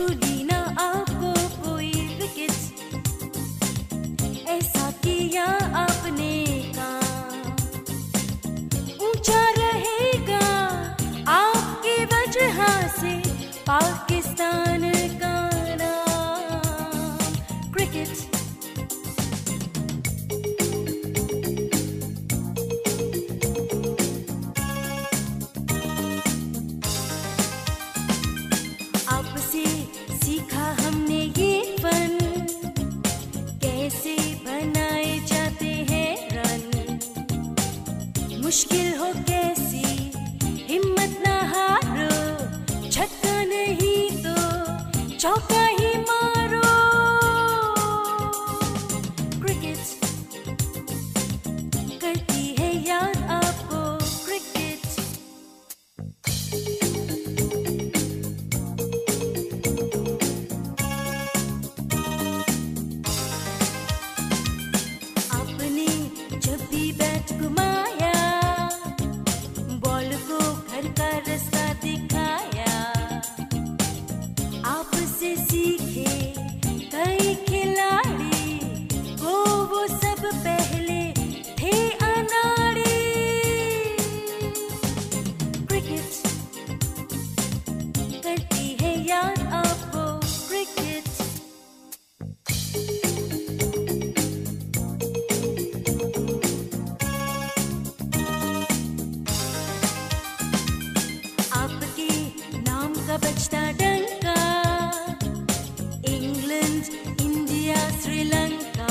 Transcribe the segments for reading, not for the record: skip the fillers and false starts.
भूली ना आपको कोई विकेट, ऐसा किया आपने काम। ऊंचा रहेगा आपकी वजह से पाकिस्तान का नाम। क्रिकेट आपसे सीखा हमने ये फन, कैसे बनाए जाते हैं रन। मुश्किल हो कैसी हिम्मत ना हारो, छक्का नहीं तो चौका ही मारो। क्रिकेट करती है याद आपको क्रिकेट। जब भी बैट घुमाया, बॉल को घर का रास्ता दिखाया। आपसे सीखे कई खिलाड़ी, वो सब पहले थे अनाड़ी। क्रिकेट करती है याद आपको क्रिकेट। बजता डंका, इंग्लैंड इंडिया श्रीलंका।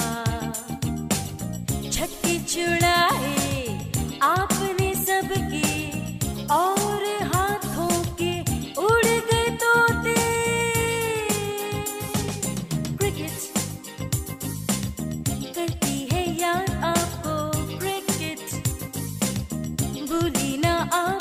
छक्के छुड़ाए आपने सबके, और हाथों के उड़ गए तोते। क्रिकेट करती है याद आपको क्रिकेट। भूली ना आप